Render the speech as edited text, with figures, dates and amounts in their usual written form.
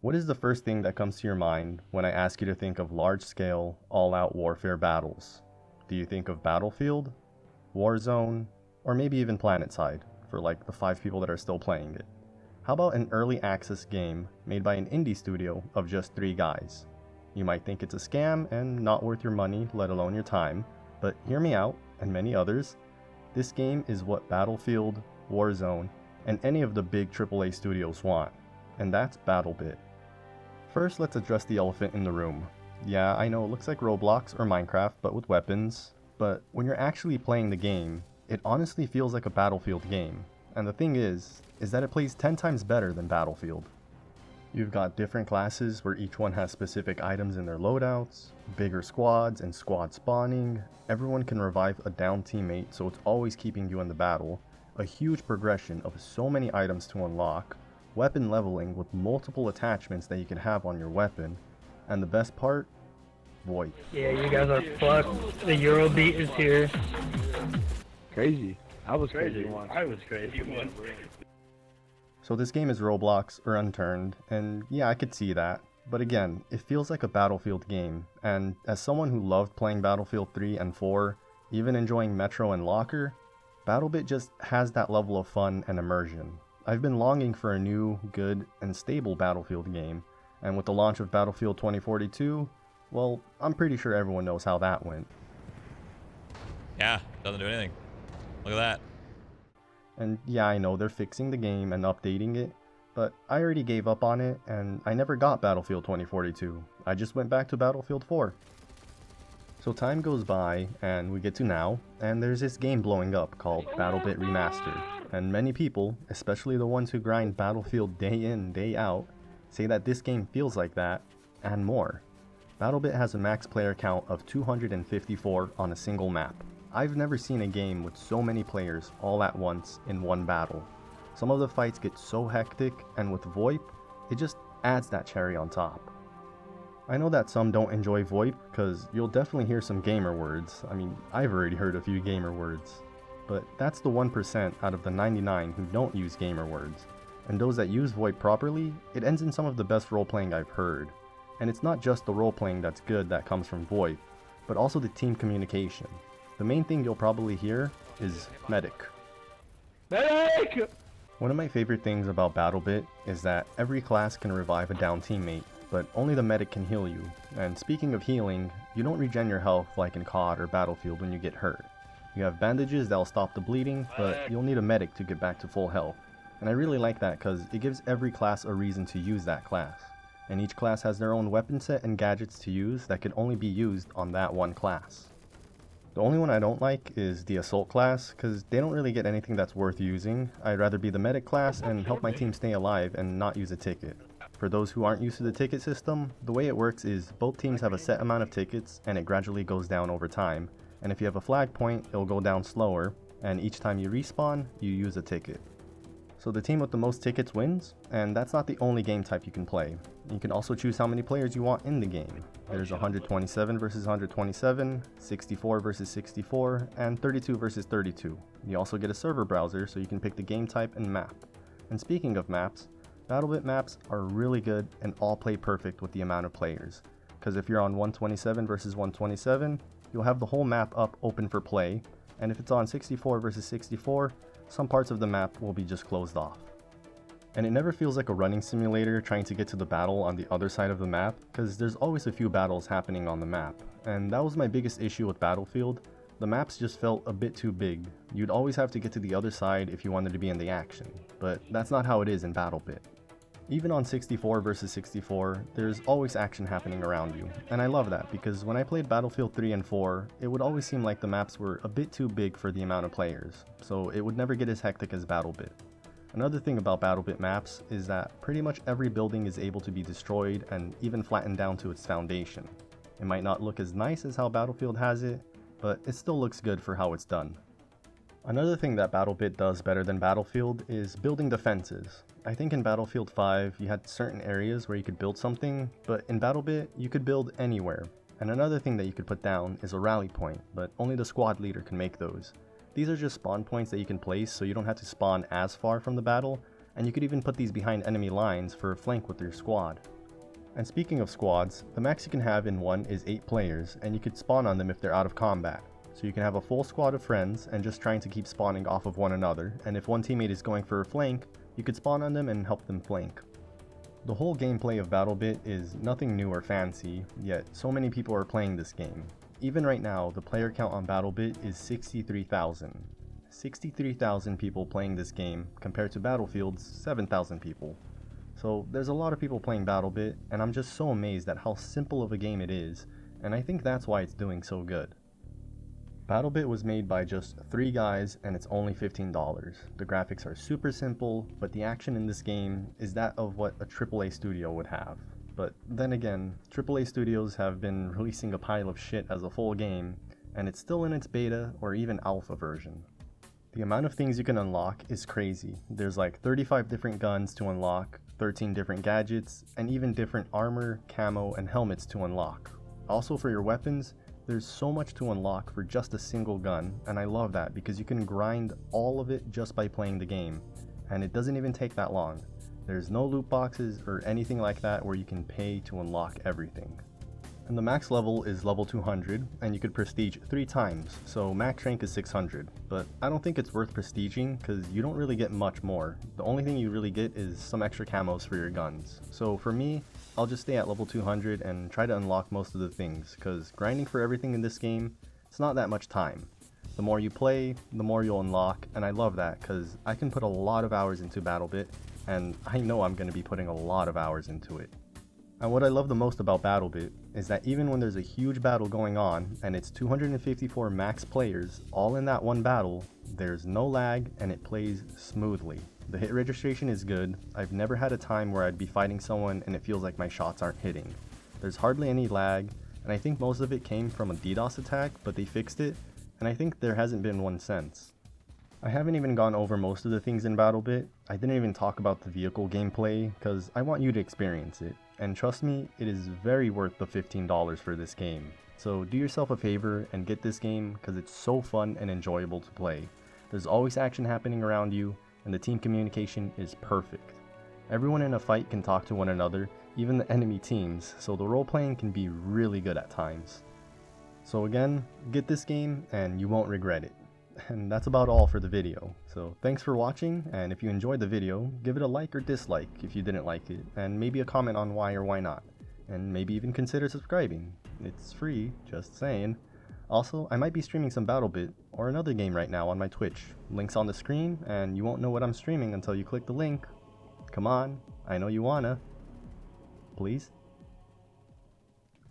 What is the first thing that comes to your mind when I ask you to think of large-scale, all-out warfare battles? Do you think of Battlefield, Warzone, or maybe even PlanetSide, for like the 5 people that are still playing it? How about an early access game made by an indie studio of just 3 guys? You might think it's a scam and not worth your money, let alone your time, but hear me out, and many others. This game is what Battlefield, Warzone, and any of the big AAA studios want, and that's BattleBit. First, let's address the elephant in the room. Yeah, I know it looks like Roblox or Minecraft, but with weapons, but when you're actually playing the game, it honestly feels like a Battlefield game, and the thing is that it plays 10 times better than Battlefield. You've got different classes where each one has specific items in their loadouts, bigger squads and squad spawning, everyone can revive a down teammate so it's always keeping you in the battle, a huge progression of so many items to unlock, weapon leveling with multiple attachments that you can have on your weapon, and the best part, VoIP. Yeah, you guys are fucked. The Eurobeat is here. Crazy. I was crazy once. I was crazy once. So this game is Roblox or Unturned, and yeah, I could see that. But again, it feels like a Battlefield game, and as someone who loved playing Battlefield 3 and 4, even enjoying Metro and Locker, BattleBit just has that level of fun and immersion. I've been longing for a new, good, and stable Battlefield game, and with the launch of Battlefield 2042, well, I'm pretty sure everyone knows how that went. Yeah, doesn't do anything. Look at that. And yeah, I know they're fixing the game and updating it, but I already gave up on it and I never got Battlefield 2042. I just went back to Battlefield 4. So time goes by and we get to now, and there's this game blowing up called BattleBit Remastered. And many people, especially the ones who grind Battlefield day in, day out, say that this game feels like that, and more. BattleBit has a max player count of 254 on a single map. I've never seen a game with so many players all at once in one battle. Some of the fights get so hectic, and with VoIP, it just adds that cherry on top. I know that some don't enjoy VoIP, because you'll definitely hear some gamer words. I mean, I've already heard a few gamer words. But that's the 1% out of the 99 who don't use gamer words. And those that use VoIP properly, it ends in some of the best role-playing I've heard. And it's not just the role-playing that's good that comes from VoIP, but also the team communication. The main thing you'll probably hear is medic. Medic! One of my favorite things about BattleBit is that every class can revive a down teammate, but only the medic can heal you. And speaking of healing, you don't regen your health like in COD or Battlefield when you get hurt. You have bandages that'll stop the bleeding, but you'll need a medic to get back to full health. And I really like that because it gives every class a reason to use that class. And each class has their own weapon set and gadgets to use that can only be used on that one class. The only one I don't like is the Assault class, because they don't really get anything that's worth using. I'd rather be the Medic class and help my team stay alive and not use a ticket. For those who aren't used to the ticket system, the way it works is both teams have a set amount of tickets and it gradually goes down over time. And if you have a flag point, it'll go down slower, and each time you respawn, you use a ticket. So the team with the most tickets wins, and that's not the only game type you can play. You can also choose how many players you want in the game. There's 127 versus 127, 64 versus 64, and 32 versus 32. You also get a server browser so you can pick the game type and map. And speaking of maps, BattleBit maps are really good and all play perfect with the amount of players. Because if you're on 127 versus 127, you'll have the whole map up open for play, and if it's on 64 versus 64, some parts of the map will be just closed off. And it never feels like a running simulator trying to get to the battle on the other side of the map, because there's always a few battles happening on the map, and that was my biggest issue with Battlefield. The maps just felt a bit too big. You'd always have to get to the other side if you wanted to be in the action, but that's not how it is in BattleBit. Even on 64 versus 64, there's always action happening around you, and I love that because when I played Battlefield 3 and 4, it would always seem like the maps were a bit too big for the amount of players, so it would never get as hectic as BattleBit. Another thing about BattleBit maps is that pretty much every building is able to be destroyed and even flattened down to its foundation. It might not look as nice as how Battlefield has it, but it still looks good for how it's done. Another thing that BattleBit does better than Battlefield is building defenses. I think in Battlefield 5 you had certain areas where you could build something, but in BattleBit you could build anywhere. And another thing that you could put down is a rally point, but only the squad leader can make those. These are just spawn points that you can place so you don't have to spawn as far from the battle, and you could even put these behind enemy lines for a flank with your squad. And speaking of squads, the max you can have in one is 8 players, and you could spawn on them if they're out of combat. So you can have a full squad of friends and just trying to keep spawning off of one another, and if one teammate is going for a flank, you could spawn on them and help them flank. The whole gameplay of BattleBit is nothing new or fancy, yet so many people are playing this game. Even right now, the player count on BattleBit is 63,000. 63,000 people playing this game compared to Battlefield's 7,000 people. So there's a lot of people playing BattleBit, and I'm just so amazed at how simple of a game it is, and I think that's why it's doing so good. BattleBit was made by just 3 guys and it's only $15. The graphics are super simple, but the action in this game is that of what a AAA studio would have. But then again, AAA studios have been releasing a pile of shit as a full game, and it's still in its beta or even alpha version. The amount of things you can unlock is crazy. There's like 35 different guns to unlock, 13 different gadgets, and even different armor, camo, and helmets to unlock. Also for your weapons, there's so much to unlock for just a single gun, and I love that because you can grind all of it just by playing the game, and it doesn't even take that long. There's no loot boxes or anything like that where you can pay to unlock everything. And the max level is level 200, and you could prestige 3 times, so max rank is 600, but I don't think it's worth prestiging because you don't really get much more. The only thing you really get is some extra camos for your guns. So for me, I'll just stay at level 200 and try to unlock most of the things, because grinding for everything in this game, it's not that much time. The more you play, the more you'll unlock, and I love that because I can put a lot of hours into BattleBit, and I know I'm going to be putting a lot of hours into it. And what I love the most about BattleBit is that even when there's a huge battle going on and it's 254 max players all in that one battle, there's no lag and it plays smoothly. The hit registration is good. I've never had a time where I'd be fighting someone and it feels like my shots aren't hitting. There's hardly any lag, and I think most of it came from a DDoS attack, but they fixed it, and I think there hasn't been one since. I haven't even gone over most of the things in BattleBit. I didn't even talk about the vehicle gameplay because I want you to experience it. And trust me, it is very worth the $15 for this game. So do yourself a favor and get this game because it's so fun and enjoyable to play. There's always action happening around you, and the team communication is perfect. Everyone in a fight can talk to one another, even the enemy teams, so the role playing can be really good at times. So again, get this game and you won't regret it. And that's about all for the video. So thanks for watching, and if you enjoyed the video, give it a like or dislike if you didn't like it, and maybe a comment on why or why not. And maybe even consider subscribing. It's free, just saying. Also, I might be streaming some BattleBit or another game right now on my Twitch. Link's on the screen, and you won't know what I'm streaming until you click the link. Come on, I know you wanna. Please?